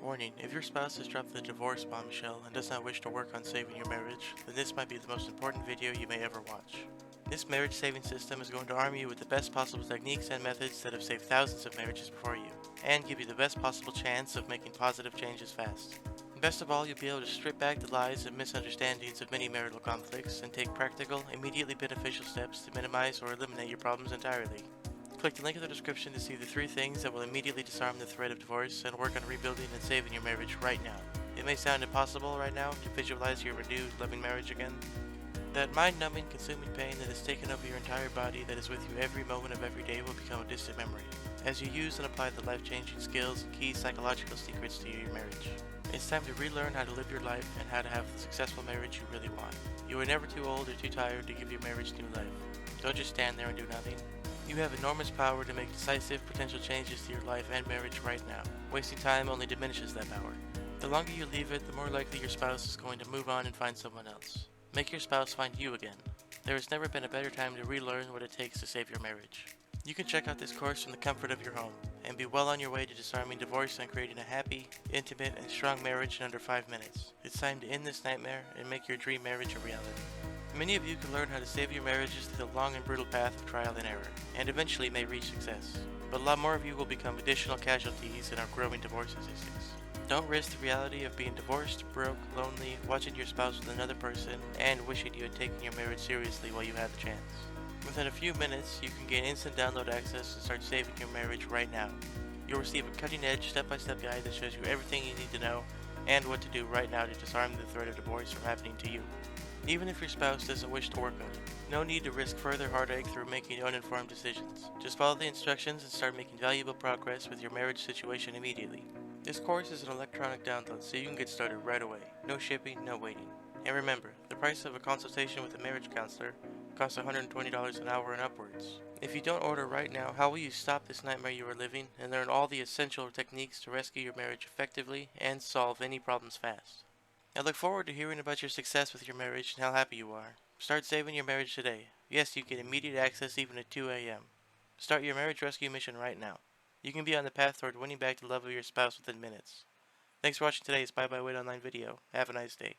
Warning, if your spouse has dropped the divorce bombshell and does not wish to work on saving your marriage, then this might be the most important video you may ever watch. This marriage saving system is going to arm you with the best possible techniques and methods that have saved thousands of marriages before you, and give you the best possible chance of making positive changes fast. And best of all, you'll be able to strip back the lies and misunderstandings of many marital conflicts and take practical, immediately beneficial steps to minimize or eliminate your problems entirely. Click the link in the description to see the 3 things that will immediately disarm the threat of divorce and work on rebuilding and saving your marriage right now. It may sound impossible right now to visualize your renewed, loving marriage again. That mind-numbing, consuming pain that has taken over your entire body that is with you every moment of every day will become a distant memory, as you use and apply the life-changing skills and key psychological secrets to your marriage. It's time to relearn how to live your life and how to have the successful marriage you really want. You are never too old or too tired to give your marriage new life. Don't just stand there and do nothing. You have enormous power to make decisive potential changes to your life and marriage right now. Wasting time only diminishes that power. The longer you leave it, the more likely your spouse is going to move on and find someone else. Make your spouse find you again. There has never been a better time to relearn what it takes to save your marriage. You can check out this course from the comfort of your home and be well on your way to disarming divorce and creating a happy, intimate, and strong marriage in under 5 minutes. It's time to end this nightmare and make your dream marriage a reality. Many of you can learn how to save your marriages through the long and brutal path of trial and error, and eventually may reach success. But a lot more of you will become additional casualties in our growing divorce statistics. Don't risk the reality of being divorced, broke, lonely, watching your spouse with another person, and wishing you had taken your marriage seriously while you had the chance. Within a few minutes, you can gain instant download access and start saving your marriage right now. You'll receive a cutting-edge, step-by-step guide that shows you everything you need to know and what to do right now to disarm the threat of divorce from happening to you. Even if your spouse doesn't wish to work on it. No need to risk further heartache through making uninformed decisions. Just follow the instructions and start making valuable progress with your marriage situation immediately. This course is an electronic download, so you can get started right away. No shipping, no waiting. And remember, the price of a consultation with a marriage counselor costs $120 an hour and upwards. If you don't order right now, how will you stop this nightmare you are living and learn all the essential techniques to rescue your marriage effectively and solve any problems fast? I look forward to hearing about your success with your marriage and how happy you are. Start saving your marriage today. Yes, you get immediate access even at 2 a.m. Start your marriage rescue mission right now. You can be on the path toward winning back the love of your spouse within minutes. Thanks for watching today's Bye Bye Wait Online video. Have a nice day.